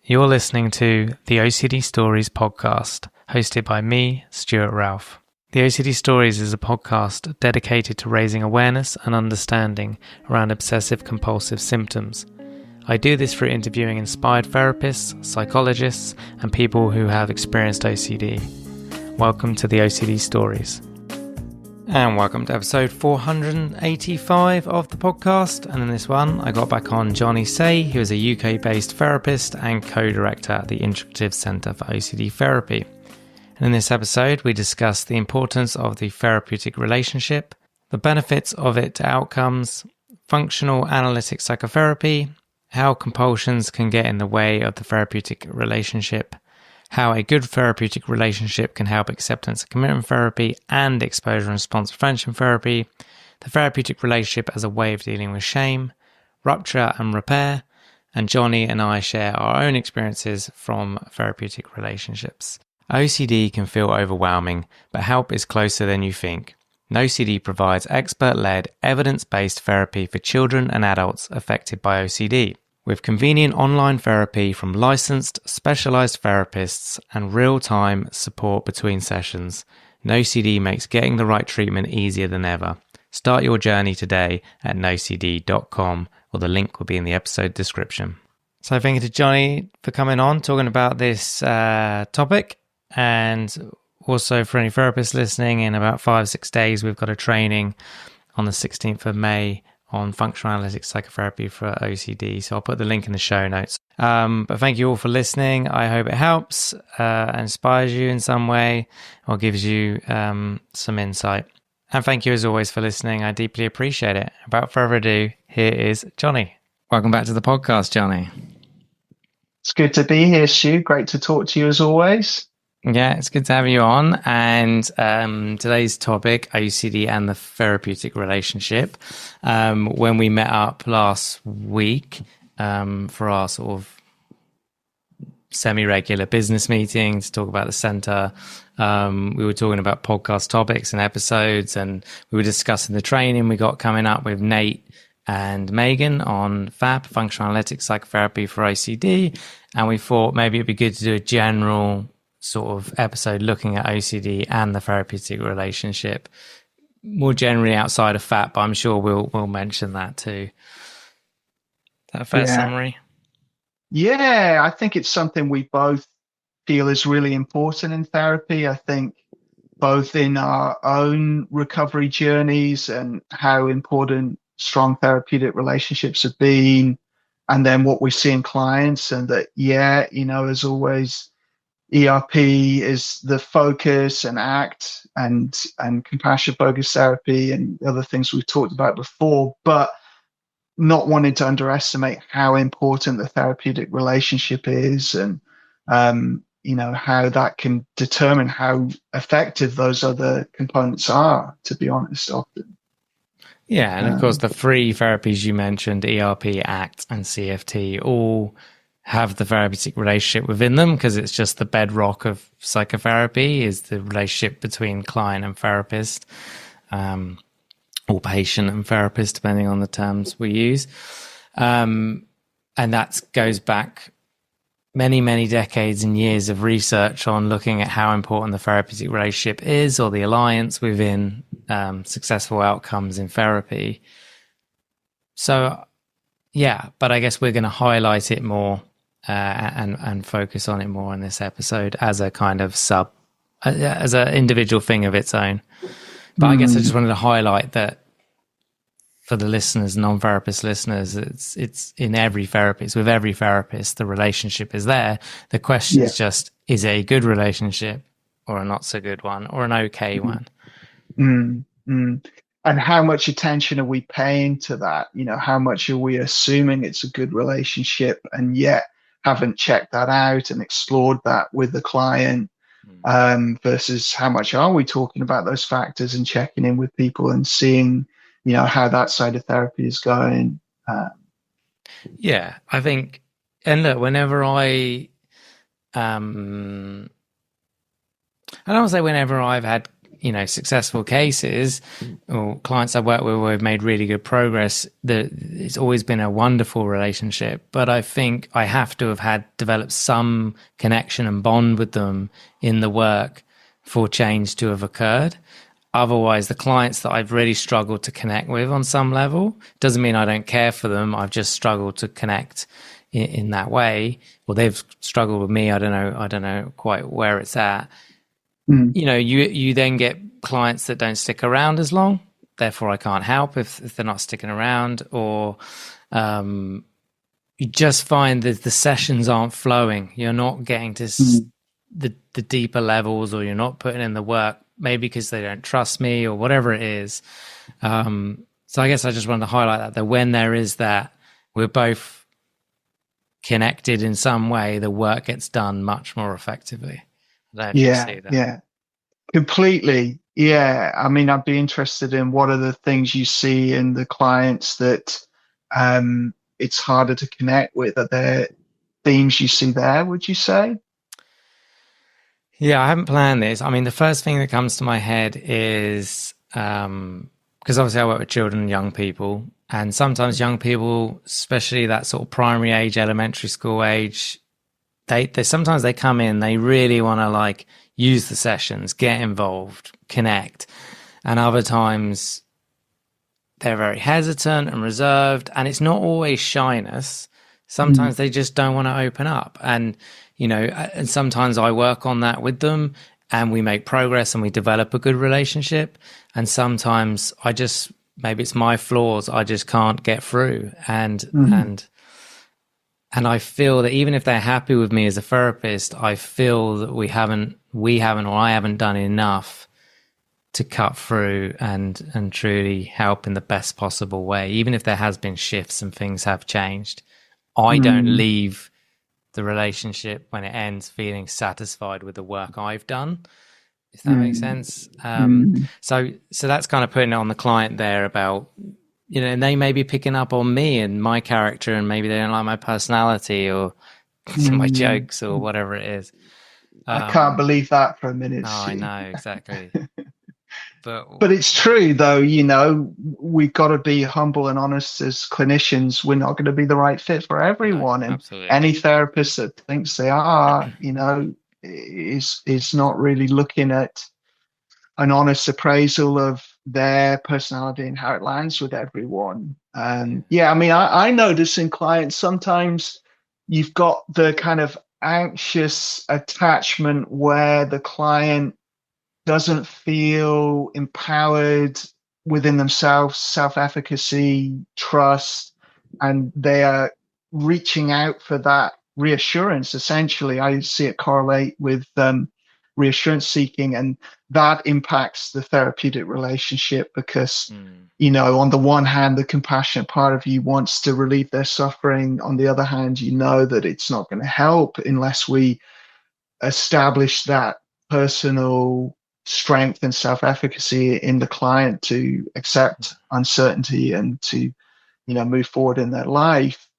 You're listening to the OCD Stories podcast, hosted by me, Stuart Ralph. The OCD Stories is a podcast dedicated to raising awareness and understanding around obsessive-compulsive symptoms. I do this through interviewing inspired therapists, psychologists, and people who have experienced OCD. Welcome to the OCD Stories. And welcome to episode 485 of the podcast. And in this one, I got back on Jonny Say, who is a UK-based therapist and co-director at the Integrative Centre for OCD Therapy. And in this episode, we discuss the importance of the therapeutic relationship, the benefits of it to outcomes, functional analytic psychotherapy, how compulsions can get in the way of the therapeutic relationship, how a good therapeutic relationship can help acceptance and commitment therapy and exposure and response prevention therapy, the therapeutic relationship as a way of dealing with shame, rupture and repair, and Jonny and I share our own experiences from therapeutic relationships. OCD can feel overwhelming, but help is closer than you think. OCD provides expert-led, evidence-based therapy for children and adults affected by OCD. With convenient online therapy from licensed, specialised therapists and real-time support between sessions, NoCD makes getting the right treatment easier than ever. Start your journey today at nocd.com, or the link will be in the episode description. So thank you to Jonny for coming on, talking about this topic, and also for any therapists listening, in about 5-6 days we've got a training on the 16th of May on functional analytic psychotherapy for OCD. So I'll put the link in the show notes. But thank you all for listening. I hope it helps, inspires you in some way, or gives you some insight. And thank you as always for listening. I deeply appreciate it. Without further ado, here is Jonny. Welcome back to the podcast, Jonny. It's good to be here, Stu. Great to talk to you as always. Yeah, it's good to have you on. And today's topic, OCD and the therapeutic relationship. When we met up last week for our sort of semi-regular business meeting to talk about the centre, we were talking about podcast topics and episodes, and we were discussing the training we got coming up with Nate and Megan on FAP, functional analytic psychotherapy for OCD. And we thought maybe it'd be good to do a general sort of episode looking at OCD and the therapeutic relationship more generally outside of FAP, but I'm sure we'll mention that too. Is that a fair summary? Yeah, I think it's something we both feel is really important in therapy. I think both in our own recovery journeys and how important strong therapeutic relationships have been, and then what we see in clients, and that, as always, ERP is the focus, and ACT and compassion focused therapy and other things we've talked about before, but not wanting to underestimate how important the therapeutic relationship is, and how that can determine how effective those other components are, to be honest, often. Yeah, and of course the three therapies you mentioned, ERP, ACT and CFT, all have the therapeutic relationship within them, because it's just the bedrock of psychotherapy is the relationship between client and therapist, or patient and therapist, depending on the terms we use. And that goes back many, many decades and years of research on looking at how important the therapeutic relationship is, or the alliance within successful outcomes in therapy. So, yeah, but I guess we're going to highlight it more and focus on it more in this episode as a kind of as an individual thing of its own. But I guess I just wanted to highlight that for the listeners, non-therapist listeners, it's in every therapist. With every therapist, the relationship is there. The question is just, is it a good relationship or a not so good one, or an okay one? And how much attention are we paying to that? How much are we assuming it's a good relationship and yet haven't checked that out and explored that with the client, versus how much are we talking about those factors and checking in with people and seeing, how that side of therapy is going. Yeah, I think, and look, whenever I don't want to say whenever I've had successful cases or clients I work with where we've made really good progress, it's always been a wonderful relationship. But I think I have to have developed some connection and bond with them in the work for change to have occurred. Otherwise, the clients that I've really struggled to connect with on some level, doesn't mean I don't care for them. I've just struggled to connect in that way. Well, they've struggled with me. I don't know quite where it's at. You then get clients that don't stick around as long. Therefore, I can't help if they're not sticking around, or you just find that the sessions aren't flowing. You're not getting to the deeper levels, or you're not putting in the work, maybe because they don't trust me or whatever it is. So I guess I just wanted to highlight that when there is that, we're both connected in some way, the work gets done much more effectively. I don't know if you see that. Yeah, completely. Yeah. I mean, I'd be interested in what are the things you see in the clients that it's harder to connect with. Are there themes you see there, would you say? Yeah, I haven't planned this. I mean, the first thing that comes to my head is because obviously I work with children and young people, and sometimes young people, especially that sort of primary age, elementary school age, they sometimes they come in, they really want to use the sessions, get involved, connect, and other times they're very hesitant and reserved, and it's not always shyness. Sometimes they just don't want to open up, and and sometimes I work on that with them and we make progress and we develop a good relationship. And sometimes maybe it's my flaws, I just can't get through. And I feel that even if they're happy with me as a therapist, I feel that we haven't, or I haven't done enough to cut through and truly help in the best possible way. Even if there has been shifts and things have changed, I don't leave the relationship when it ends feeling satisfied with the work I've done, if that makes sense. So that's kind of putting it on the client there about, and they may be picking up on me and my character, and maybe they don't like my personality or my jokes or whatever it is. I can't believe that for a minute. No, I know, exactly. But it's true, though, we've got to be humble and honest as clinicians. We're not going to be the right fit for everyone. No, and absolutely. Any therapist that thinks they are, is not really looking at an honest appraisal of their personality and how it lands with everyone. Yeah, I mean, I notice in clients sometimes you've got the kind of anxious attachment where the client doesn't feel empowered within themselves, self-efficacy, trust, and they are reaching out for that reassurance. Essentially, I see it correlate with reassurance seeking, and that impacts the therapeutic relationship because, on the one hand, the compassionate part of you wants to relieve their suffering. On the other hand, that it's not going to help unless we establish that personal strength and self-efficacy in the client to accept uncertainty and to move forward in their life.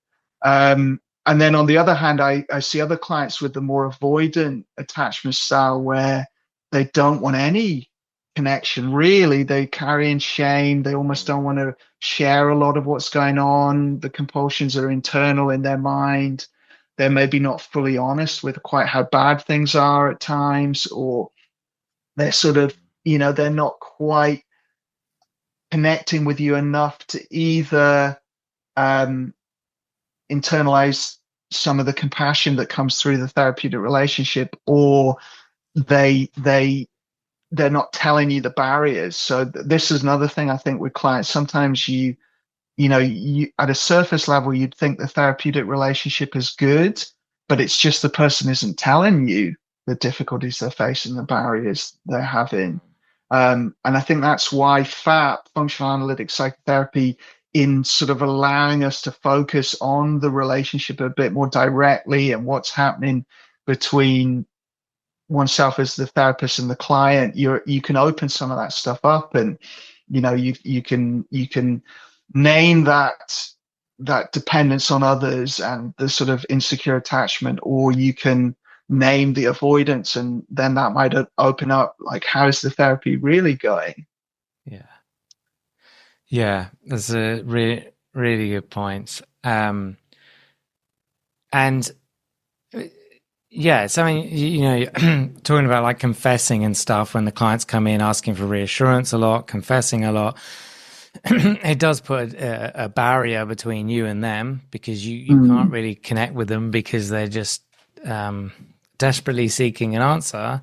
And then on the other hand, I see other clients with the more avoidant attachment style where they don't want any connection. Really, they carry in shame. They almost don't want to share a lot of what's going on. The compulsions are internal in their mind. They're maybe not fully honest with quite how bad things are at times, or they're sort of, they're not quite connecting with you enough to either internalize some of the compassion that comes through the therapeutic relationship, or they're not telling you the barriers. So this is another thing I think with clients. Sometimes you at a surface level, you'd think the therapeutic relationship is good, but it's just the person isn't telling you the difficulties they're facing, the barriers they're having. And I think that's why FAP, functional analytic psychotherapy, in sort of allowing us to focus on the relationship a bit more directly and what's happening between oneself as the therapist and the client, you can open some of that stuff up, and you can name that dependence on others and the sort of insecure attachment, or you can name the avoidance, and then that might open up like, how's the therapy really going? Yeah. Yeah. That's a really good point. And yeah, so I mean, talking about like confessing and stuff when the clients come in asking for reassurance a lot, confessing a lot, it does put a barrier between you and them, because you can't really connect with them because they're just desperately seeking an answer.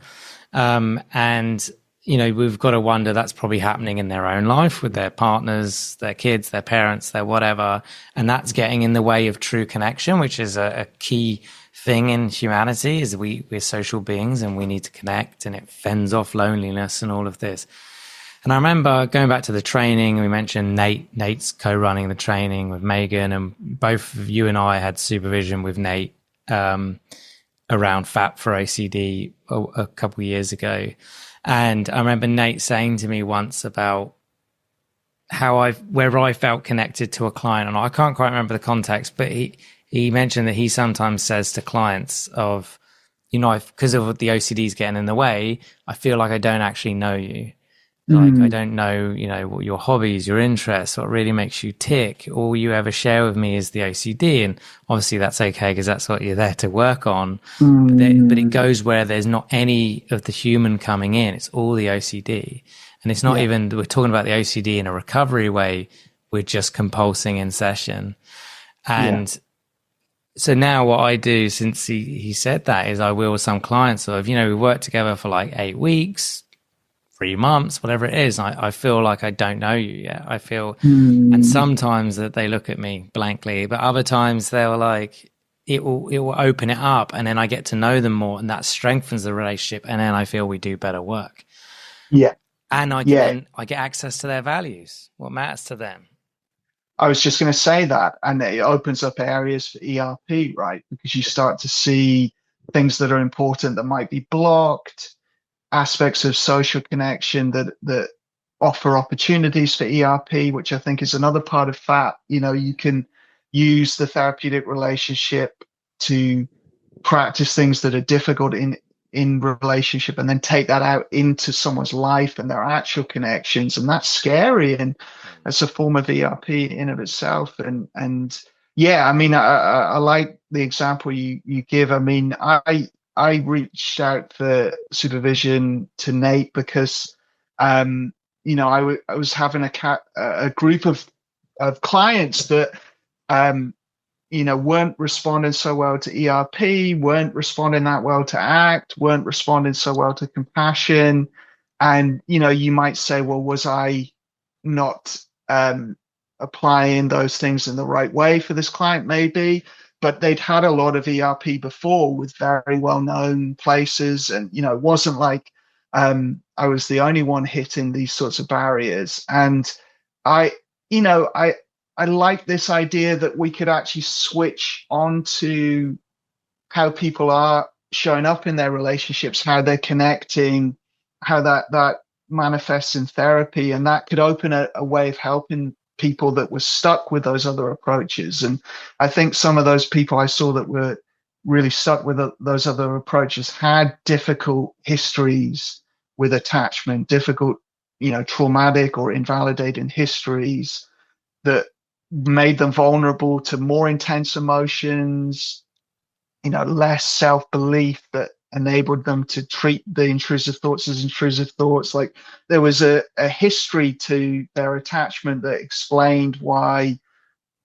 And, we've got to wonder that's probably happening in their own life with their partners, their kids, their parents, their whatever. And that's getting in the way of true connection, which is a key thing in humanity, is we're social beings and we need to connect, and it fends off loneliness and all of this. And I remember going back to the training, we mentioned Nate's co-running the training with Megan, and both of you and I had supervision with Nate around FAP for OCD a couple of years ago. And I remember Nate saying to me once about where I felt connected to a client, and I can't quite remember the context, but he mentioned that he sometimes says to clients of, because of the OCD's getting in the way, I feel like I don't actually know you. Like, I don't know, what your hobbies, your interests, what really makes you tick. All you ever share with me is the OCD. And obviously that's okay, because that's what you're there to work on. But it goes where there's not any of the human coming in. It's all the OCD. And it's not even, we're talking about the OCD in a recovery way. We're just compulsing in session. And so now what I do, since he said that, is I will with some clients of, we work together for like 8 weeks, 3 months, whatever it is. I feel like I don't know you yet. I feel, and sometimes that they look at me blankly, but other times they're like, it will open it up, and then I get to know them more, and that strengthens the relationship, and then I feel we do better work. Yeah. And I get access to their values, what matters to them. I was just going to say that, and it opens up areas for ERP, right? Because you start to see things that are important that might be blocked, aspects of social connection that offer opportunities for ERP, which I think is another part of FAT. You can use the therapeutic relationship to practice things that are difficult in relationship, and then take that out into someone's life and their actual connections. And that's scary, and it's a form of ERP in of itself. And yeah, I mean, I like the example you give. I mean, I reached out for supervision to Nate because, I was having a group of clients that, weren't responding so well to ERP, weren't responding that well to ACT, weren't responding so well to compassion. And, you might say, well, was I not applying those things in the right way for this client? Maybe. But they'd had a lot of ERP before with very well-known places. And, it wasn't like I was the only one hitting these sorts of barriers. And I, I like this idea that we could actually switch on to how people are showing up in their relationships, how they're connecting, how that manifests in therapy. And that could open a way of helping people that were stuck with those other approaches. And I think some of those people I saw that were really stuck with those other approaches had difficult histories with attachment, difficult, traumatic or invalidating histories that made them vulnerable to more intense emotions, less self-belief that enabled them to treat the intrusive thoughts as intrusive thoughts. Like, there was a history to their attachment that explained why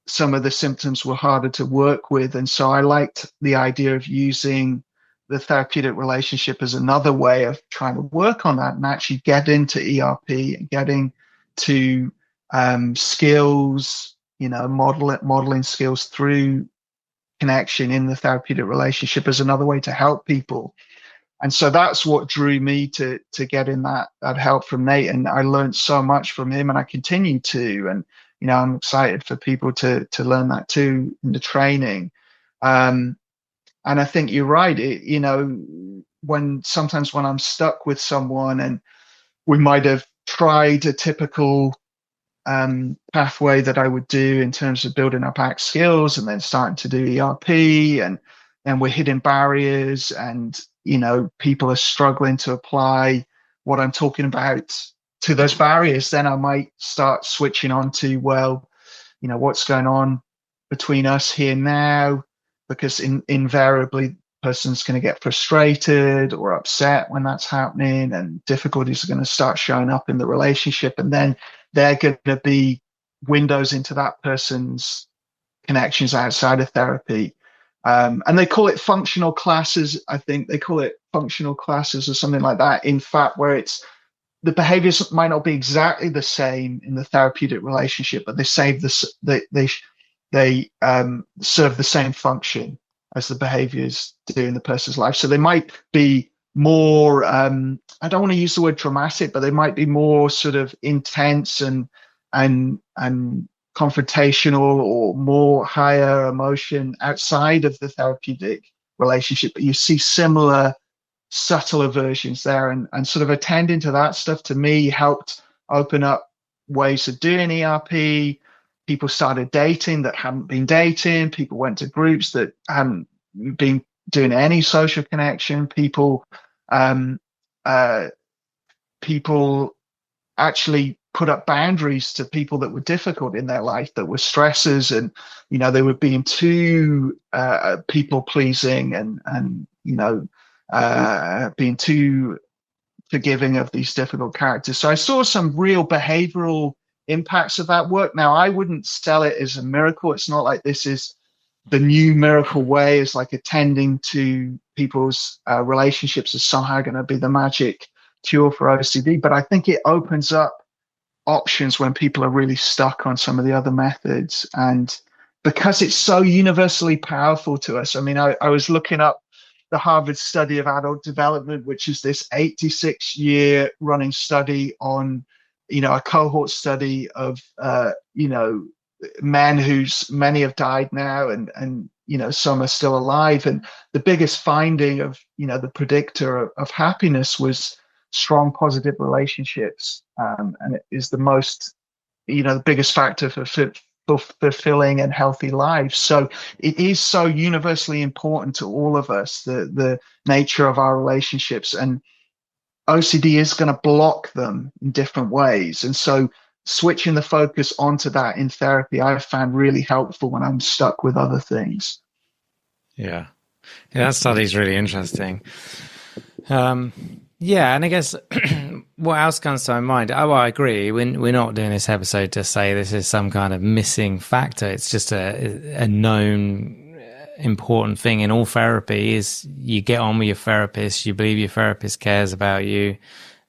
some of the symptoms were harder to work with. And so I liked the idea of using the therapeutic relationship as another way of trying to work on that and actually get into ERP and getting to skills, modeling skills through connection in the therapeutic relationship as another way to help people. And so that's what drew me to get in that help from Nate. And I learned so much from him, and I continue to. And, I'm excited for people to learn that too in the training. And I think you're right. Sometimes when I'm stuck with someone and we might have tried a typical pathway that I would do in terms of building up ACT skills and then starting to do ERP, and and we're hitting barriers, and people are struggling to apply what I'm talking about to those barriers, then I might start switching on to, well, what's going on between us here now, because invariably person's going to get frustrated or upset when that's happening, and difficulties are going to start showing up in the relationship, and then they're going to be windows into that person's connections outside of therapy. And they call it functional classes. I think they call it functional classes or something like that. In fact, where it's the behaviors might not be exactly the same in the therapeutic relationship, but they serve the same function as the behaviors do in the person's life. So they might be more, I don't want to use the word dramatic, but they might be more sort of intense and confrontational, or more higher emotion outside of the therapeutic relationship. But you see similar subtler versions there, and sort of attending to that stuff to me helped open up ways of doing ERP. People started dating that hadn't been dating. People went to groups that hadn't been doing any social connection. Um, uh, people actually put up boundaries to people that were difficult in their life, that were stressors, and they were being too people pleasing, and being too forgiving of these difficult characters. So I saw some real behavioral impacts of that work. Now, I wouldn't sell it as a miracle. It's not like this is the new miracle way. It's like attending to people's relationships is somehow going to be the magic cure for OCD. But I think it opens up options when people are really stuck on some of the other methods. And because it's so universally powerful to us, I mean, I was looking up the Harvard Study of Adult Development, which is this 86-year running study on, a cohort study of, men whose many have died now, and some are still alive. And the biggest finding of, the predictor of happiness was strong positive relationships. And it is the most, the biggest factor for fulfilling and healthy lives. So it is so universally important to all of us, the nature of our relationships, and OCD is going to block them in different ways. And so switching the focus onto that in therapy, I've found really helpful when I'm stuck with other things. Yeah, that study is really interesting. Yeah, and I guess what else comes to my mind? Oh, I agree. We're not doing this episode to say this is some kind of missing factor. It's just a known important thing in all therapy is you get on with your therapist, you believe your therapist cares about you,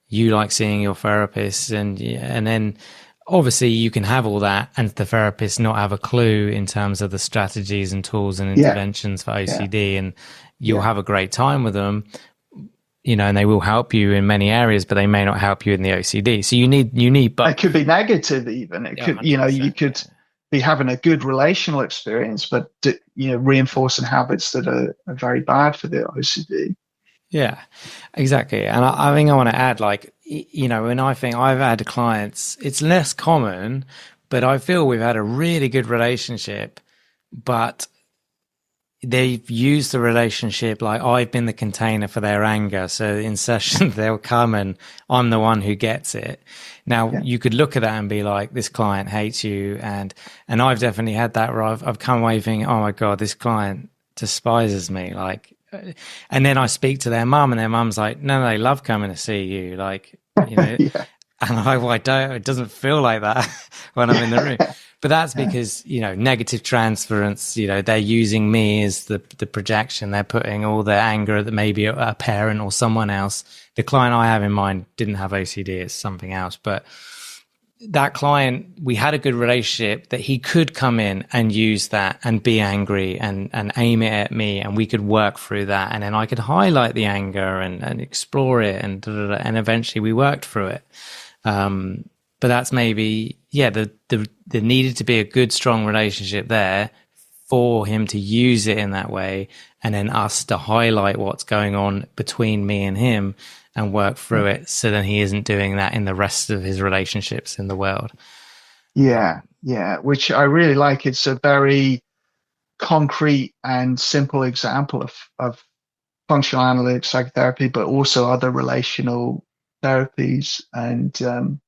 you like seeing your therapist, and then obviously you can have all that and the therapist not have a clue in terms of the strategies and tools and interventions for OCD, and you'll have a great time with them. And they will help you in many areas, but they may not help you in the OCD. So you need, but it could be negative even. It could, you could be having a good relational experience, but reinforcing habits that are very bad for the OCD. Yeah, exactly. And I think I want to add, when I think I've had clients, it's less common, but I feel we've had a really good relationship, but they've used the relationship like I've been the container for their anger. So in session, they'll come and I'm the one who gets it. Now, you could look at that and be like, this client hates you. And I've definitely had that where I've come away thinking, oh my God, this client despises me. And then I speak to their mum and their mum's like, no, they love coming to see you. And I'm like, well, I don't, it doesn't feel like that when I'm in the room. But that's because, negative transference, they're using me as the projection. They're putting all their anger that maybe a parent or someone else. The client I have in mind didn't have OCD, it's something else. But that client, we had a good relationship that he could come in and use that and be angry and aim it at me, and we could work through that. And then I could highlight the anger and explore it, and eventually we worked through it. But that's maybe, there needed to be a good, strong relationship there for him to use it in that way, and then us to highlight what's going on between me and him and work through it, so then he isn't doing that in the rest of his relationships in the world. Yeah, which I really like. It's a very concrete and simple example of functional analytic psychotherapy, but also other relational therapies. And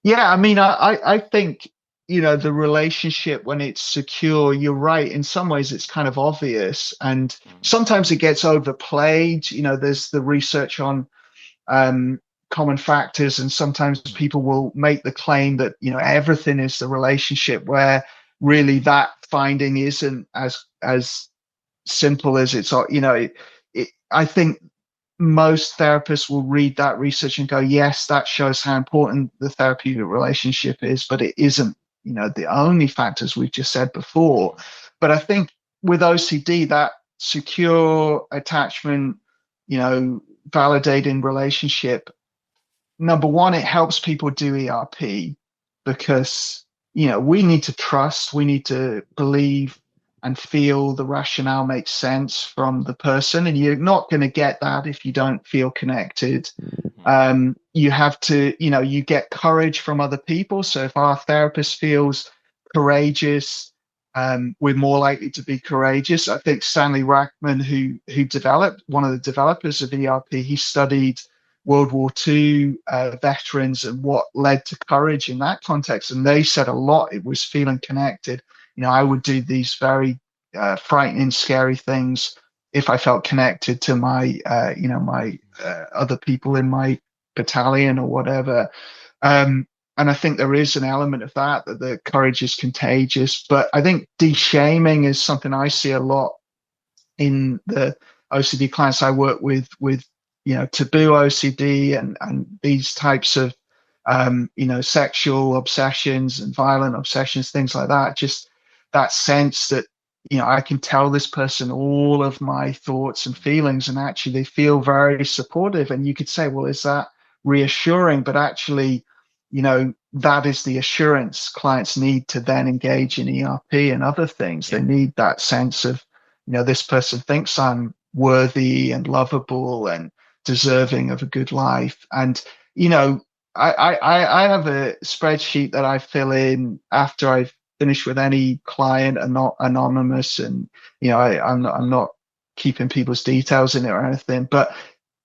yeah, I mean, I think, the relationship when it's secure, you're right. In some ways, it's kind of obvious, and sometimes it gets overplayed. There's the research on um, common factors, and sometimes people will make the claim that everything is the relationship, where really that finding isn't as simple as it's. I think most therapists will read that research and go, yes, that shows how important the therapeutic relationship is, but it isn't, the only factors we've just said before. But I think with OCD, that secure attachment, validating relationship, number one, it helps people do ERP because, we need to trust, we need to believe and feel the rationale makes sense from the person. And you're not going to get that if you don't feel connected. You have to, you get courage from other people. So if our therapist feels courageous, we're more likely to be courageous. I think Stanley Rachman, who developed, one of the developers of ERP, he studied World War II veterans and what led to courage in that context. And they said a lot, it was feeling connected. I would do these very frightening, scary things if I felt connected to my, my other people in my battalion or whatever. And I think there is an element of that the courage is contagious. But I think de-shaming is something I see a lot in the OCD clients I work with taboo OCD and these types of sexual obsessions and violent obsessions, things like that. Just that sense that I can tell this person all of my thoughts and feelings, and actually they feel very supportive. And you could say, well, is that reassuring? But actually, that is the assurance clients need to then engage in ERP and other things. They need that sense of, this person thinks I'm worthy and lovable and deserving of a good life. And, I have a spreadsheet that I fill in after I've finished with any client, and not anonymous. And, I'm not keeping people's details in it or anything, but,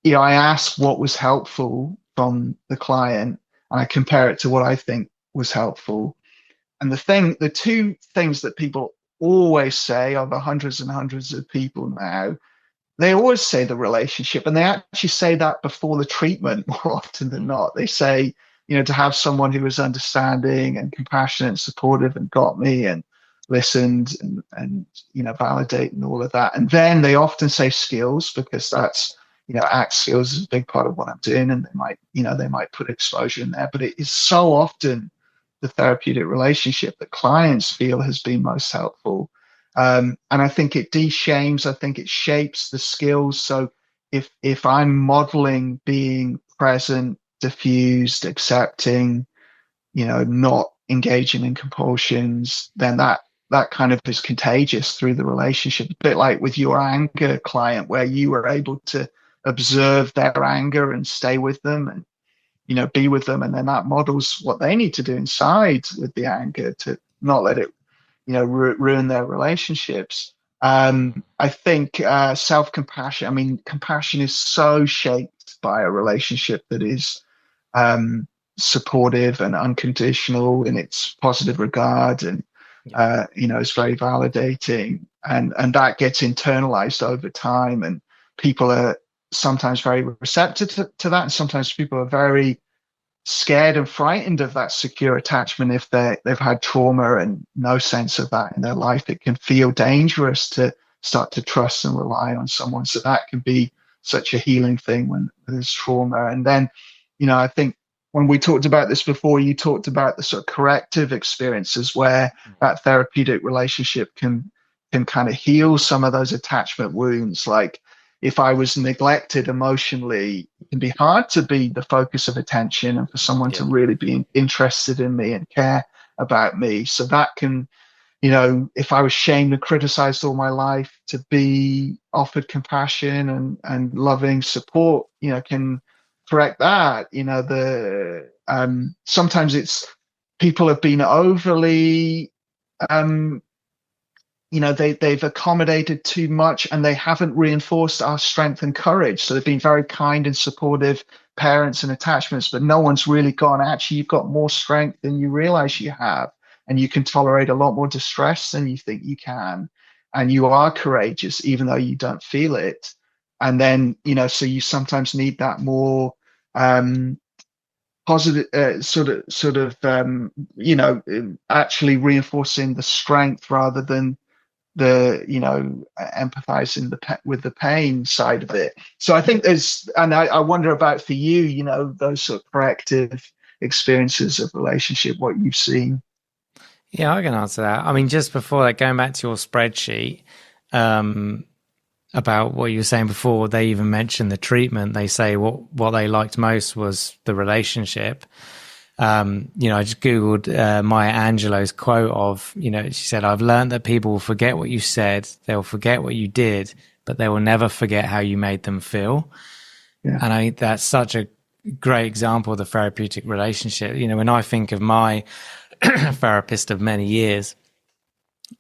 I ask what was helpful from the client and I compare it to what I think was helpful. And the two things that people always say, over hundreds and hundreds of people now, they always say the relationship, and they actually say that before the treatment more often than not. They say, to have someone who was understanding and compassionate and supportive and got me and listened and validate and all of that. And then they often say skills, because that's, ACT skills is a big part of what I'm doing, and they might put exposure in there. But it is so often the therapeutic relationship that clients feel has been most helpful. And I think it de-shames, I think it shapes the skills. So if I'm modeling being present, diffused, accepting, not engaging in compulsions, then that kind of is contagious through the relationship. A bit like with your anger client, where you were able to observe their anger and stay with them and be with them, and then that models what they need to do inside with the anger to not let it ruin their relationships. I think self-compassion, I mean, compassion is so shaped by a relationship that is supportive and unconditional in its positive regard, and it's very validating, and that gets internalized over time, and people are sometimes very receptive to that, and sometimes people are very scared and frightened of that secure attachment if they've had trauma and no sense of that in their life. It can feel dangerous to start to trust and rely on someone. So that can be such a healing thing when there's trauma. And then, I think when we talked about this before, you talked about the sort of corrective experiences where that therapeutic relationship can kind of heal some of those attachment wounds. Like, if I was neglected emotionally, it can be hard to be the focus of attention and for someone to really be interested in me and care about me. So that can, if I was shamed and criticized all my life, to be offered compassion and loving support, can correct that. Sometimes it's people have been overly they've accommodated too much and they haven't reinforced our strength and courage. So they've been very kind and supportive parents and attachments, but no one's really gone, actually, you've got more strength than you realize you have, and you can tolerate a lot more distress than you think you can. And you are courageous, even though you don't feel it. And then, so you sometimes need that more positive actually reinforcing the strength rather than the empathizing with the pain side of it. So I think and I wonder about for you, those sort of corrective experiences of relationship, what you've seen. Yeah, I can answer that. I mean, just before that, going back to your spreadsheet, about what you were saying before, they even mentioned the treatment. They say what they liked most was the relationship. I just Googled Maya Angelou's quote of, she said, "I've learned that people will forget what you said, they'll forget what you did, but they will never forget how you made them feel." Yeah. And I think that's such a great example of the therapeutic relationship. When I think of my therapist of many years,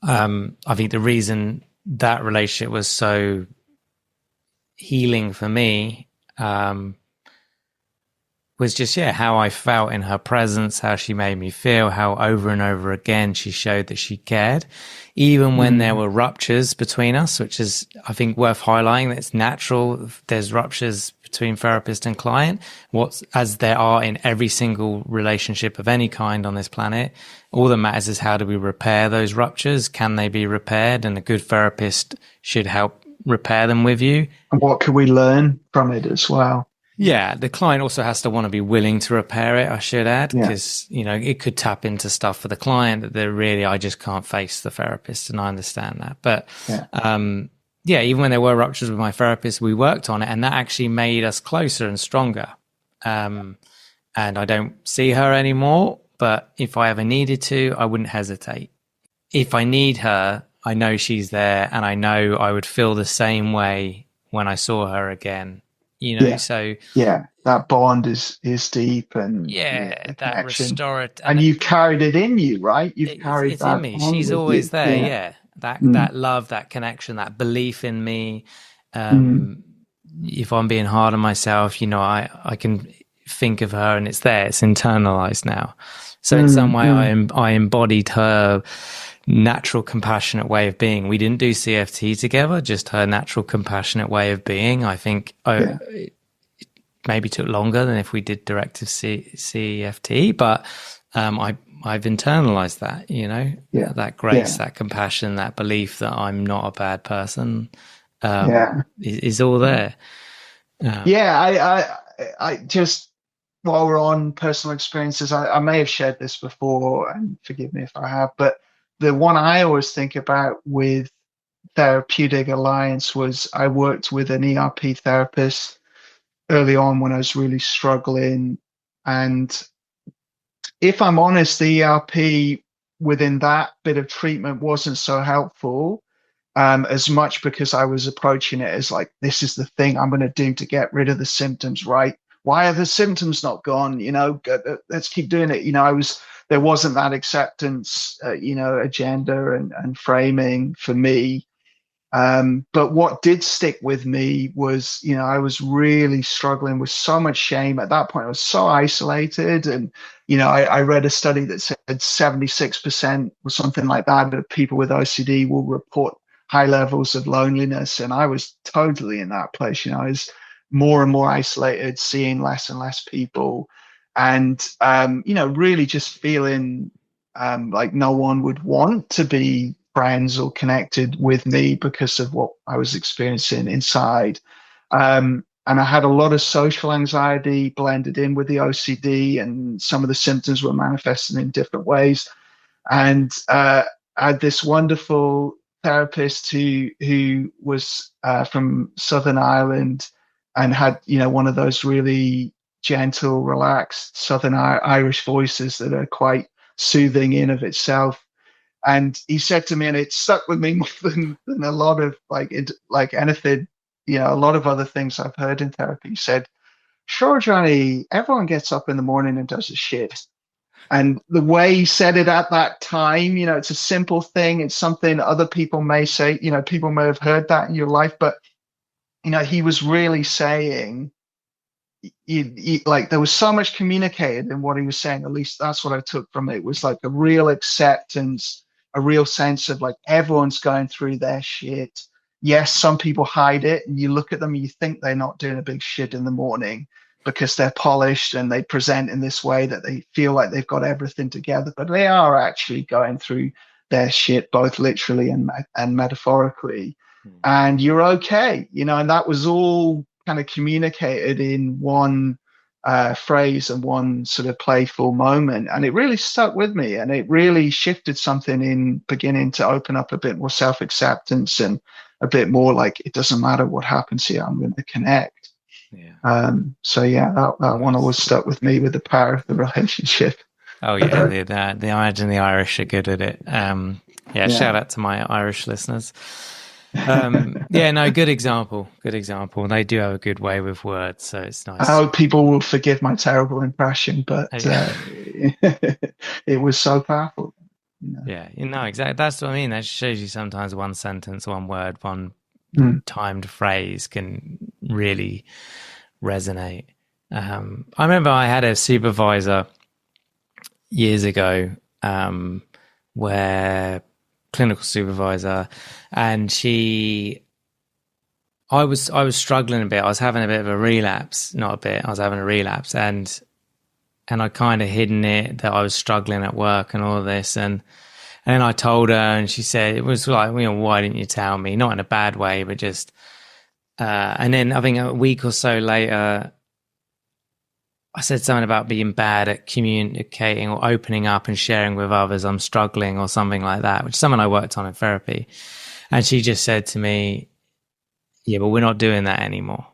I think the reason that relationship was so healing for me was just, how I felt in her presence, how she made me feel, how over and over again she showed that she cared, even when there were ruptures between us, which is, I think, worth highlighting. That it's natural. There's ruptures between therapist and client, as there are in every single relationship of any kind on this planet. All that matters is, how do we repair those ruptures? Can they be repaired? And a good therapist should help repair them with you. And what can we learn from it as well? Yeah, the client also has to want to be willing to repair it, I should add, because, it could tap into stuff for the client that really, I just can't face the therapist, and I understand that. But, even when there were ruptures with my therapist, we worked on it, and that actually made us closer and stronger. And I don't see her anymore, but if I ever needed to, I wouldn't hesitate. If I need her, I know she's there, and I know I would feel the same way when I saw her again. So that bond is deep, and that connection. restorative, and you've carried it in you, right? You've carried it's that in me. on She's with always you. there. That love, that connection, that belief in me. If I'm being hard on myself, I can think of her, and it's there. It's internalized now. So in some way, I embodied her natural, compassionate way of being. We didn't do CFT together, just her natural, compassionate way of being. I think it maybe took longer than if we did directive CFT, but I've internalized that, that grace, that compassion, that belief that I'm not a bad person, is all there. I just, while we're on personal experiences, I may have shared this before, and forgive me if I have, but the one I always think about with Therapeutic Alliance was, I worked with an ERP therapist early on when I was really struggling. And if I'm honest, the ERP within that bit of treatment wasn't so helpful, as much because I was approaching it as like, this is the thing I'm going to do to get rid of the symptoms, right? Why are the symptoms not gone? Let's keep doing it. There wasn't that acceptance, agenda and framing for me. But what did stick with me was, I was really struggling with so much shame. At that point, I was so isolated. And, I read a study that said 76% or something like that of people with OCD will report high levels of loneliness. And I was totally in that place. I was more and more isolated, seeing less and less people. And, really just feeling like no one would want to be friends or connected with me because of what I was experiencing inside. And I had a lot of social anxiety blended in with the OCD, and some of the symptoms were manifesting in different ways. And I had this wonderful therapist who was from Southern Ireland, and had, one of those really gentle, relaxed Southern Irish voices that are quite soothing in of itself. And he said to me, and it stuck with me more than a lot of like anything, a lot of other things I've heard in therapy. He said, "Sure, Jonny, everyone gets up in the morning and does a shit. And the way he said it at that time, it's a simple thing. It's something other people may say, people may have heard that in your life, but, he was really saying, like there was so much communicated in what he was saying. At least that's what I took from it. It was like a real acceptance, a real sense of like everyone's going through their shit. Yes, some people hide it, and you look at them and you think they're not doing a big shit in the morning because they're polished and they present in this way that they feel like they've got everything together, but they are actually going through their shit, both literally and metaphorically. And you're okay, and that was all kind of communicated in one phrase and one sort of playful moment. And it really stuck with me, and it really shifted something in beginning to open up a bit more self-acceptance and a bit more like, it doesn't matter what happens here, I'm going to connect. So yeah, that one always stuck with me, with the power of the relationship. Oh yeah, the I imagine the Irish are good at it. Shout out to my Irish listeners. Good example. They do have a good way with words, so it's nice. I hope people will forgive my terrible impression, but it was so powerful. Yeah, exactly. That's what I mean. That shows you sometimes one sentence, one word, one timed phrase can really resonate. I remember I had a supervisor years ago, where clinical supervisor, and I was struggling a bit. I was having a bit of a relapse, not a bit. I was having a relapse, and I kind of hidden it that I was struggling at work and all this, and then I told her, and she said, it was like, why didn't you tell me? Not in a bad way, but just. And then I think a week or so later, I said something about being bad at communicating or opening up and sharing with others. I'm struggling or something like that, which is something I worked on in therapy. And she just said to me, yeah, but we're not doing that anymore.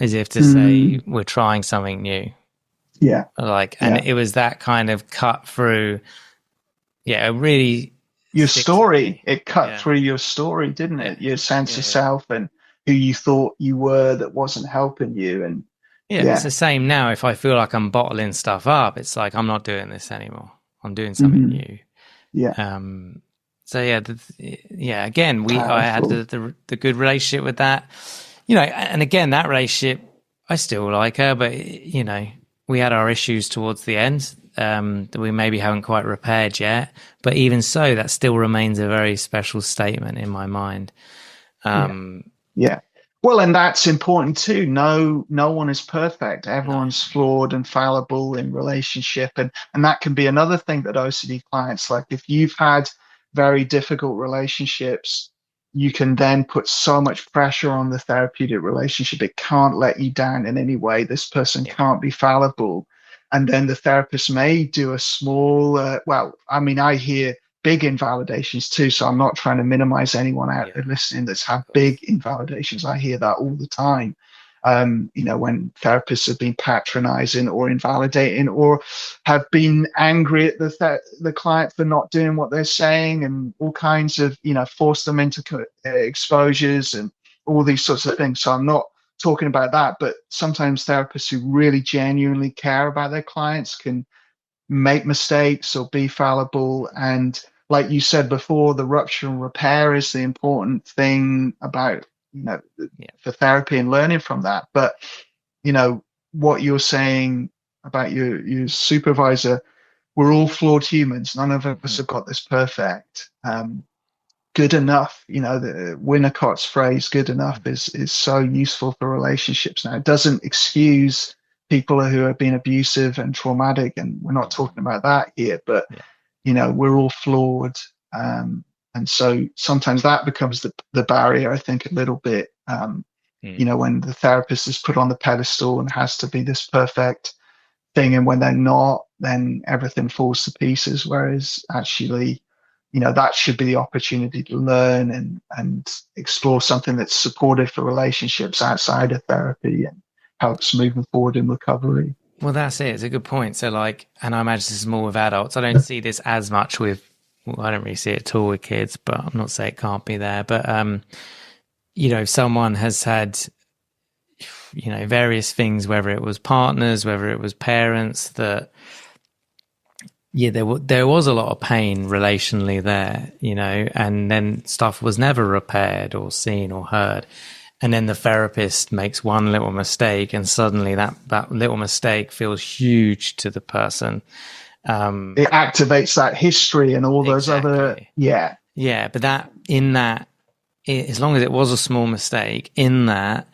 As if to say, we're trying something new. Yeah. It was that kind of cut through. Yeah, really. Your story, it cut through your story, didn't it? Your sense of self and who you thought you were that wasn't helping you. And it's the same now. If I feel like I'm bottling stuff up, it's like, I'm not doing this anymore. I'm doing something new. Yeah. Again, I had the good relationship with that, and again, that relationship, I still like her, but we had our issues towards the end, that we maybe haven't quite repaired yet, but even so, that still remains a very special statement in my mind. Well, and that's important too. No one is perfect. Everyone's flawed and fallible in relationship. And that can be another thing that OCD clients, like if you've had very difficult relationships, you can then put so much pressure on the therapeutic relationship. It can't let you down in any way. This person can't be fallible. And then the therapist may do a small, I hear big invalidations too. So I'm not trying to minimize anyone out there listening that's had big invalidations. I hear that all the time. When therapists have been patronizing or invalidating or have been angry at the client for not doing what they're saying, and all kinds of, force them into exposures and all these sorts of things. So I'm not talking about that, but sometimes therapists who really genuinely care about their clients can make mistakes or be fallible. And like you said before, the rupture and repair is the important thing about, for therapy and learning from that. But, what you're saying about your supervisor, we're all flawed humans. None of us have got this perfect. Good enough, the Winnicott's phrase, good enough, is so useful for relationships. Now, it doesn't excuse people who have been abusive and traumatic, and we're not talking about that here, but we're all flawed, and so sometimes that becomes the barrier, I think, a little bit, when the therapist is put on the pedestal and has to be this perfect thing, and when they're not, then everything falls to pieces. Whereas actually, that should be the opportunity to learn and explore something that's supportive for relationships outside of therapy and helps moving forward in recovery. Well, that's it. It's a good point. So and I imagine this is more with adults. I don't see this as much with, I don't really see it at all with kids, but I'm not saying it can't be there. But, if someone has had, various things, whether it was partners, whether it was parents, that yeah, there was a lot of pain relationally there, and then stuff was never repaired or seen or heard. And then the therapist makes one little mistake, and suddenly that little mistake feels huge to the person. It activates that history and all those other, Exactly. yeah. Yeah, but as long as it was a small mistake, in that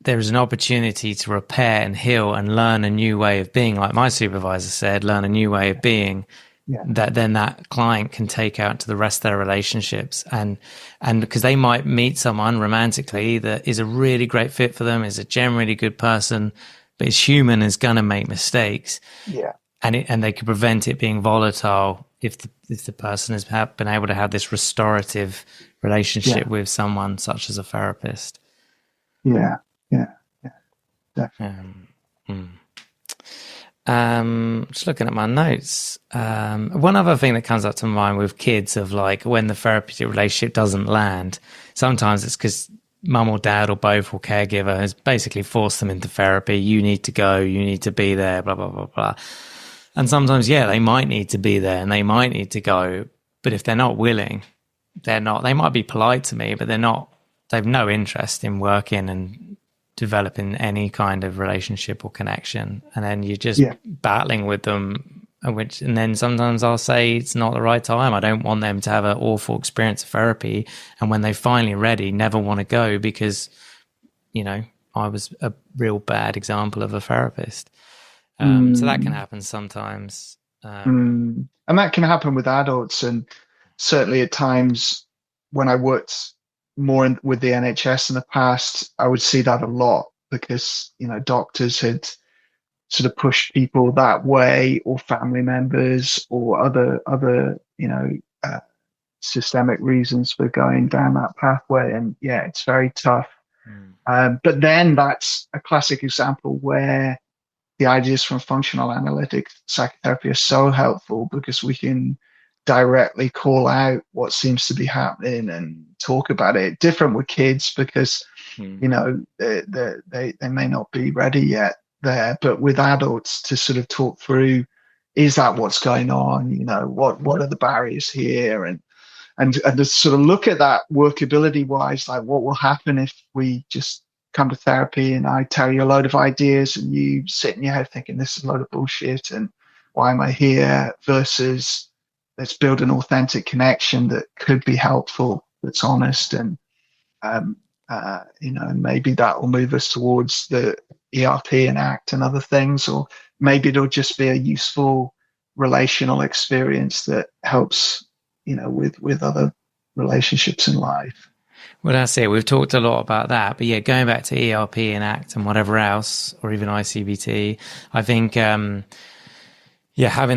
there is an opportunity to repair and heal and learn a new way of being. Like my supervisor said, learn a new way of being. Yeah. That then that client can take out to the rest of their relationships, and because they might meet someone romantically that is a really great fit for them, is a generally good person, but is human, is gonna make mistakes, Yeah. and they could prevent it being volatile if the person has been able to have this restorative relationship with someone such as a therapist. Yeah. Yeah. Yeah. Definitely. Just looking at my notes. One other thing that comes up to mind with kids of like when the therapeutic relationship doesn't land, sometimes it's because mum or dad or both or caregiver has basically forced them into therapy. You need to go, you need to be there, blah, blah, blah, blah. And sometimes, yeah, they might need to be there and they might need to go. But if they're not willing, they might be polite to me, but they've no interest in working and developing any kind of relationship or connection, and then you're just battling with them, and then sometimes I'll say it's not the right time. I don't want them to have an awful experience of therapy, and when they're finally ready, never want to go because I was a real bad example of a therapist. So that can happen sometimes, and that can happen with adults, and certainly at times when I worked more with the NHS in the past, I would see that a lot because, doctors had sort of pushed people that way, or family members, or other, systemic reasons for going down that pathway. And yeah, it's very tough. But then that's a classic example where the ideas from functional analytic psychotherapy are so helpful because we can directly call out what seems to be happening and talk about it. Different with kids because they may not be ready yet there, but with adults to sort of talk through, is that what's going on? What are the barriers here? And to sort of look at that workability wise, like what will happen if we just come to therapy and I tell you a load of ideas and you sit in your head thinking this is a load of bullshit and why am I here, versus let's build an authentic connection that could be helpful, that's honest, and and maybe that will move us towards the ERP and ACT and other things, or maybe it'll just be a useful relational experience that helps with other relationships in life. Well, that's it. We've talked a lot about that, but yeah, going back to ERP and ACT and whatever else, or even ICBT, I think, having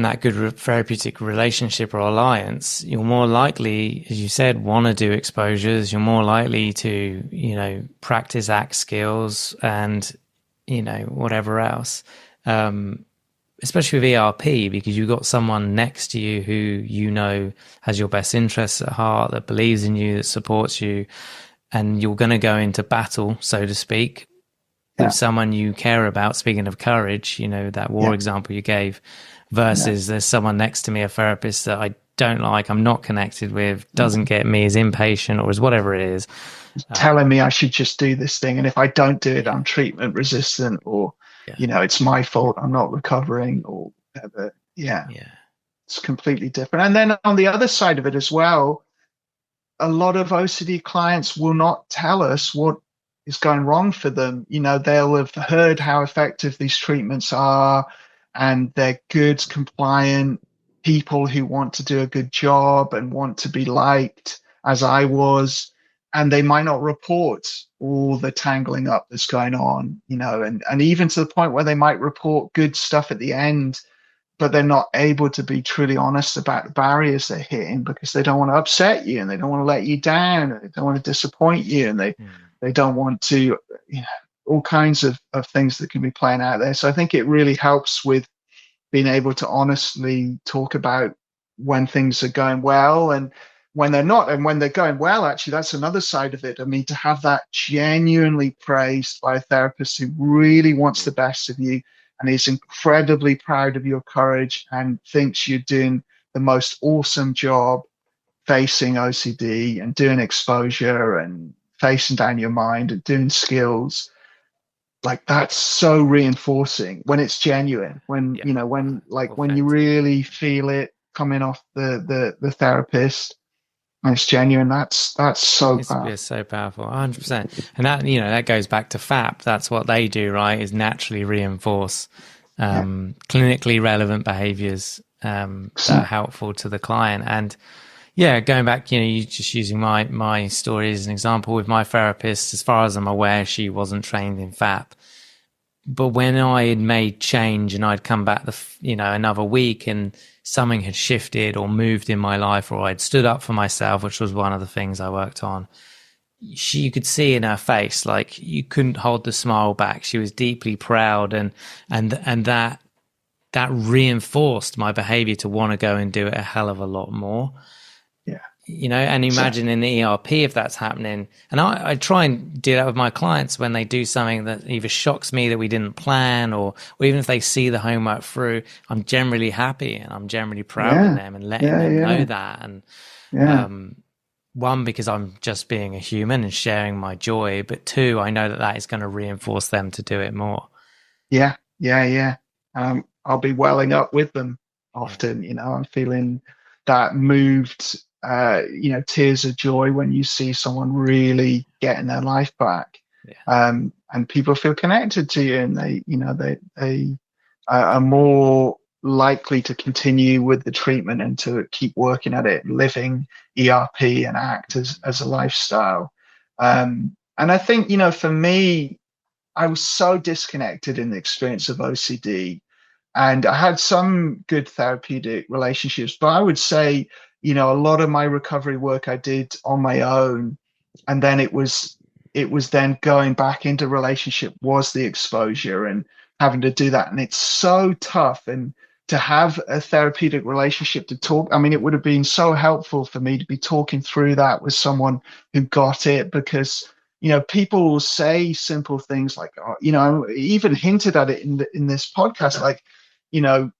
that good therapeutic relationship or alliance, you're more likely, as you said, want to do exposures. You're more likely to, practice ACT skills and, whatever else. Especially with ERP, because you've got someone next to you who has your best interests at heart, that believes in you, that supports you, and you're going to go into battle, so to speak, with someone you care about. Speaking of courage, that war example you gave, versus there's someone next to me, a therapist that I don't like, I'm not connected with, doesn't get me, is impatient, or is whatever it is. Telling me I should just do this thing, and if I don't do it, I'm treatment resistant, or it's my fault, I'm not recovering, or whatever. It's completely different. And then on the other side of it as well, a lot of OCD clients will not tell us what is going wrong for them. They'll have heard how effective these treatments are, and they're good, compliant people who want to do a good job and want to be liked, as I was. And they might not report all the tangling up that's going on, and even to the point where they might report good stuff at the end, but they're not able to be truly honest about the barriers they're hitting because they don't want to upset you, and they don't want to let you down, and they don't want to disappoint you, and they don't want to, all kinds of things that can be playing out there. So I think it really helps with being able to honestly talk about when things are going well and when they're not. And when they're going well, actually, that's another side of it. I mean, to have that genuinely praised by a therapist who really wants the best of you and is incredibly proud of your courage and thinks you're doing the most awesome job facing OCD and doing exposure and facing down your mind and doing skills. Like that's so reinforcing when it's genuine, when Yeah. you know, when you Authentic. really feel it coming off the therapist and it's genuine. That's so It's powerful. so powerful, 100%. And that, that goes back to FAP. That's what they do, right? Is naturally reinforce Yeah, clinically relevant behaviors that are excellent. helpful to the client. And yeah, going back, you just using my story as an example with my therapist, as far as I'm aware, she wasn't trained in FAP. But when I had made change and I'd come back, another week and something had shifted or moved in my life, or I'd stood up for myself, which was one of the things I worked on, you could see in her face, like you couldn't hold the smile back. She was deeply proud, and that reinforced my behavior to want to go and do it a hell of a lot more. Yeah, And so imagine in the ERP if that's happening. And I try and do that with my clients when they do something that either shocks me that we didn't plan, or even if they see the homework through, I'm generally happy and I'm generally proud of yeah, them and letting yeah, them know yeah, that. And yeah. one, because I'm just being a human and sharing my joy, but two, I know that is going to reinforce them to do it more. Yeah, yeah, yeah. I'll be welling up with them Yeah, often, I'm feeling that moved, tears of joy when you see someone really getting their life back. yeah, And people feel connected to you and they are more likely to continue with the treatment and to keep working at it, living ERP and ACT as a lifestyle. And I think, for me, I was so disconnected in the experience of OCD. And I had some good therapeutic relationships, but I would say, a lot of my recovery work I did on my own. And then it was then going back into relationship was the exposure and having to do that. And it's so tough. And to have a therapeutic relationship to talk, I mean, it would have been so helpful for me to be talking through that with someone who got it because people will say simple things like, oh, even hinted at it in this podcast, like, you know,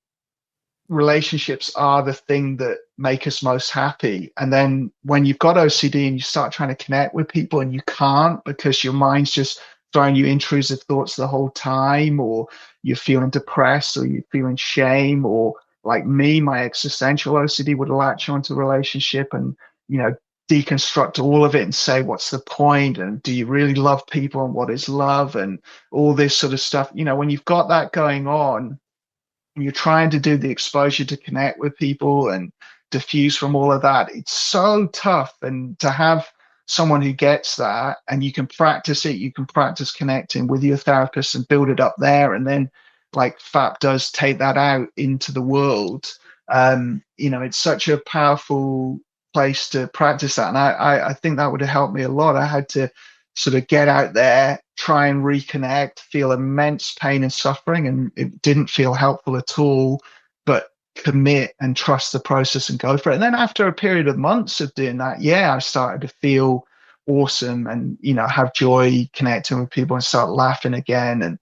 relationships are the thing that make us most happy. And then when you've got OCD and you start trying to connect with people and you can't because your mind's just throwing you intrusive thoughts the whole time, or you're feeling depressed, or you're feeling shame, or like me, my existential OCD would latch onto a relationship and, deconstruct all of it and say, what's the point? And do you really love people? And what is love? And all this sort of stuff. When you've got that going on, and you're trying to do the exposure to connect with people and diffuse from all of that, it's so tough. And to have someone who gets that and you can practice it, you can practice connecting with your therapist and build it up there. And then, like FAP does, take that out into the world. It's such a powerful place to practice that. And I think that would have helped me a lot. I had to sort of get out there, try and reconnect, feel immense pain and suffering, and it didn't feel helpful at all, but commit and trust the process and go for it. And then after a period of months of doing that, yeah, I started to feel awesome and, have joy connecting with people and start laughing again and,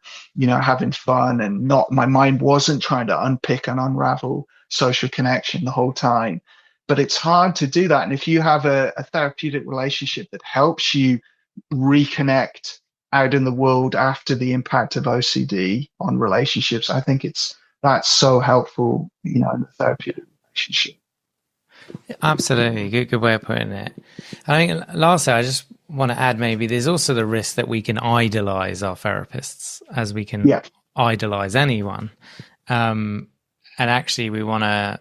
having fun and not, my mind wasn't trying to unpick and unravel social connection the whole time. But it's hard to do that. And if you have a therapeutic relationship that helps you reconnect out in the world after the impact of OCD on relationships, I think that's so helpful, in the therapeutic relationship. absolutely. Good way of putting it. I think lastly, I just want to add maybe there's also the risk that we can idolize our therapists as we can Yeah. idolize anyone. And actually, we want to,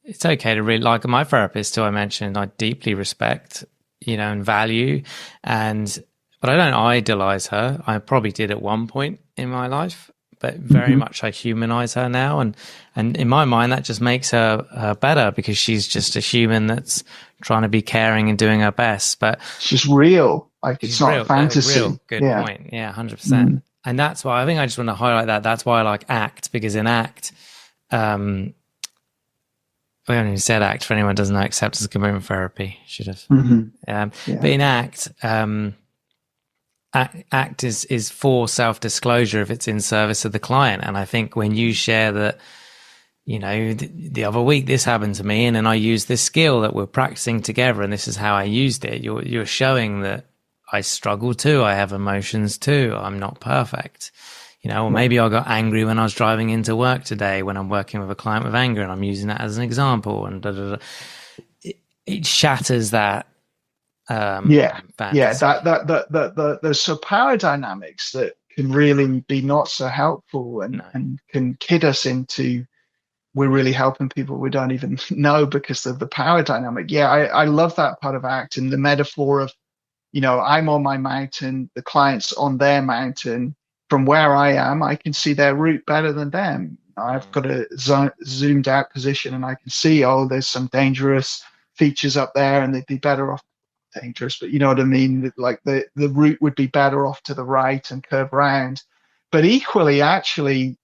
it's okay to really like my therapist, who I mentioned, I deeply respect, and value. But I don't idolize her. I probably did at one point in my life, but very Mm-hmm. much I humanize her now. And in my mind, that just makes her better because she's just a human that's trying to be caring and doing her best. But It's just real. Like it's she's not a real, a real fantasy. good Yeah. point. Yeah, 100%. Mm. And that's why I think I just want to highlight that. That's why I like ACT, because in ACT, we haven't even said ACT for anyone who doesn't know, acceptance commitment therapy. Should have. Mm-hmm. But Yeah. in ACT, act is for self-disclosure if it's in service of the client. And I think when you share that, you know, the other week this happened to me, and then I used this skill that we're practicing together, and this is how I used it. You're showing that I struggle too. I have emotions too. I'm not perfect. You know, or maybe I got angry when I was driving into work today when I'm working with a client with anger, and I'm using that as an example. And it shatters that. Fantasy. There's some power dynamics that can really be not so helpful and can kid us into we're really helping people we don't even know because of the power dynamic. Yeah, I love that part of ACT and the metaphor of, you know, I'm on my mountain, the client's on their mountain. From where I am, I can see their route better than them. I've got a zoomed out position and I can see, oh, there's some dangerous features up there and they'd be better off. Dangerous, but you know what I mean? Like the route would be better off to the right and curve around. But equally, actually,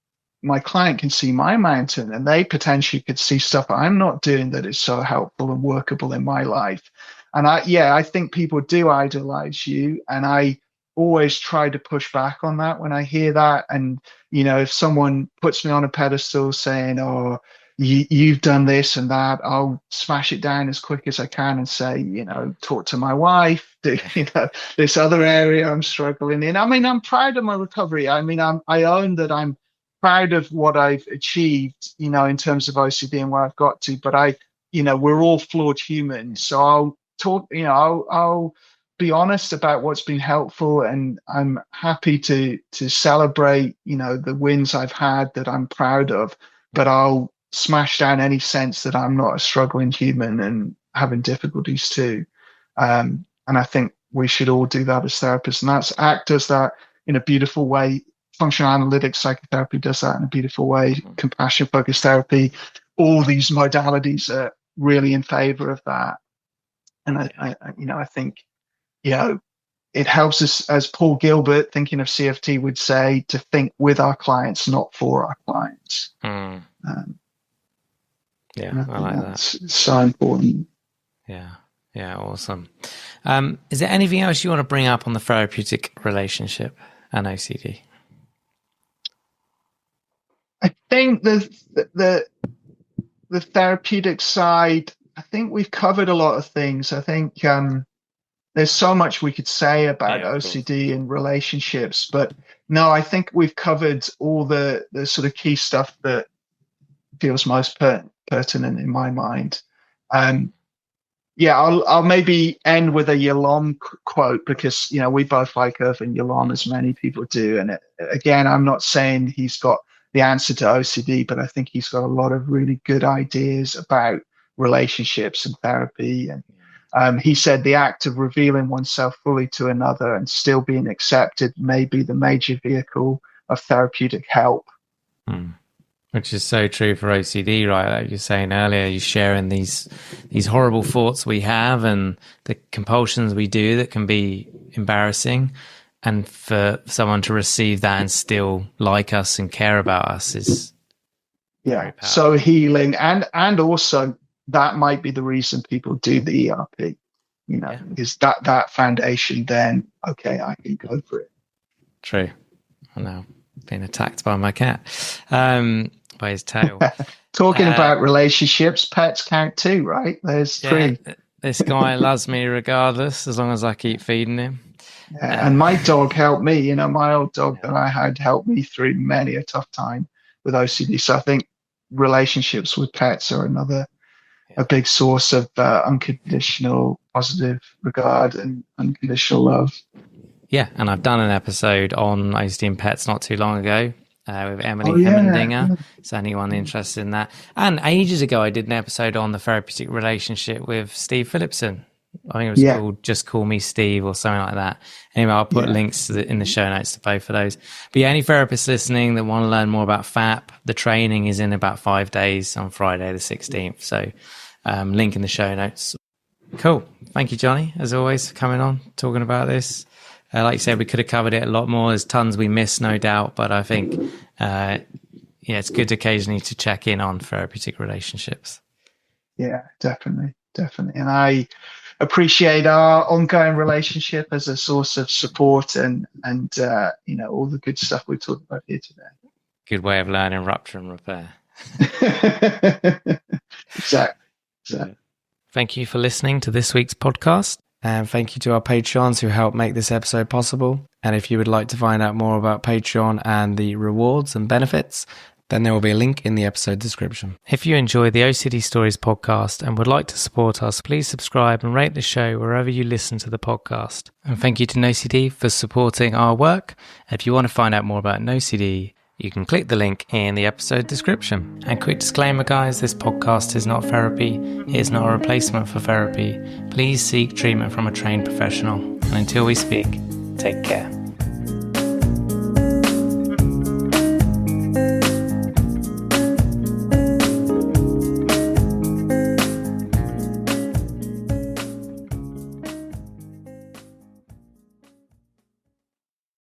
my client can see my mountain and they potentially could see stuff I'm not doing that is so helpful and workable in my life. And I think people do idolize you. And I always try to push back on that when I hear that. And, you know, if someone puts me on a pedestal saying, oh, you've done this and that, I'll smash it down as quick as I can and say, you know, talk to my wife, you know, this other area I'm struggling in. I mean, I'm proud of my recovery. I mean, I own that I'm proud of what I've achieved, you know, in terms of OCD and where I've got to, but you know, we're all flawed humans. So I'll talk, you know, I'll be honest about what's been helpful, and I'm happy to celebrate, you know, the wins I've had that I'm proud of, but I'll smash down any sense that I'm not a struggling human and having difficulties too. And I think we should all do that as therapists. And that's ACT does that in a beautiful way. Functional analytic psychotherapy does that in a beautiful way. Compassion focused therapy, all these modalities are really in favor of that. And I think, you know, it helps us, as Paul Gilbert, thinking of CFT, would say, to think with our clients, not for our clients. Yeah, I like that. It's so important. Yeah, awesome. Is there anything else you want to bring up on the therapeutic relationship and OCD? I think the therapeutic side, I think we've covered a lot of things. I think there's so much we could say about OCD and relationships, but no, I think we've covered all the sort of key stuff that feels most pertinent in my mind. I'll maybe end with a Yalom quote, because, you know, we both like Irvin Yalom, as many people do. And again, I'm not saying he's got the answer to OCD, but I think he's got a lot of really good ideas about relationships and therapy. And he said the act of revealing oneself fully to another and still being accepted may be the major vehicle of therapeutic help. Which is so true for OCD, right? Like you were saying earlier, you're sharing these horrible thoughts we have and the compulsions we do that can be embarrassing. And for someone to receive that and still like us and care about us is so healing. And also that might be the reason people do the ERP, you know, is that foundation, then, okay, I can go for it. True. I know. Being attacked by my cat. By his tail. Talking about relationships, pets count too, right? There's three. This guy loves me regardless, as long as I keep feeding him. And my dog helped me. You know, my old dog that I had helped me through many a tough time with OCD. So I think relationships with pets are a big source of unconditional positive regard and unconditional love. Yeah, and I've done an episode on OCD and pets not too long ago with Emily Hemmendinger. So anyone interested in that. And ages ago, I did an episode on the therapeutic relationship with Steve Phillipson. I think it was called Just Call Me Steve or something like that. Anyway, I'll put links in the show notes to both of those. But yeah, any therapists listening that want to learn more about FAP, the training is in about 5 days on Friday the 16th. So link in the show notes. Cool. Thank you, Jonny, as always, for coming on, talking about this. Like you said, we could have covered it a lot more. There's tons we missed, no doubt. But I think, it's good occasionally to check in on therapeutic relationships. Yeah, definitely. And appreciate our ongoing relationship as a source of support and all the good stuff we've talked about here today. Good way of learning rupture and repair. Exactly. Thank you for listening to this week's podcast. And thank you to our Patreons who helped make this episode possible. And if you would like to find out more about Patreon and the rewards and benefits, then there will be a link in the episode description. If you enjoy the OCD Stories podcast and would like to support us, please subscribe and rate the show wherever you listen to the podcast. And thank you to NoCD for supporting our work. If you want to find out more about NoCD, you can click the link in the episode description. And quick disclaimer, guys, this podcast is not therapy. It is not a replacement for therapy. Please seek treatment from a trained professional. And until we speak, take care.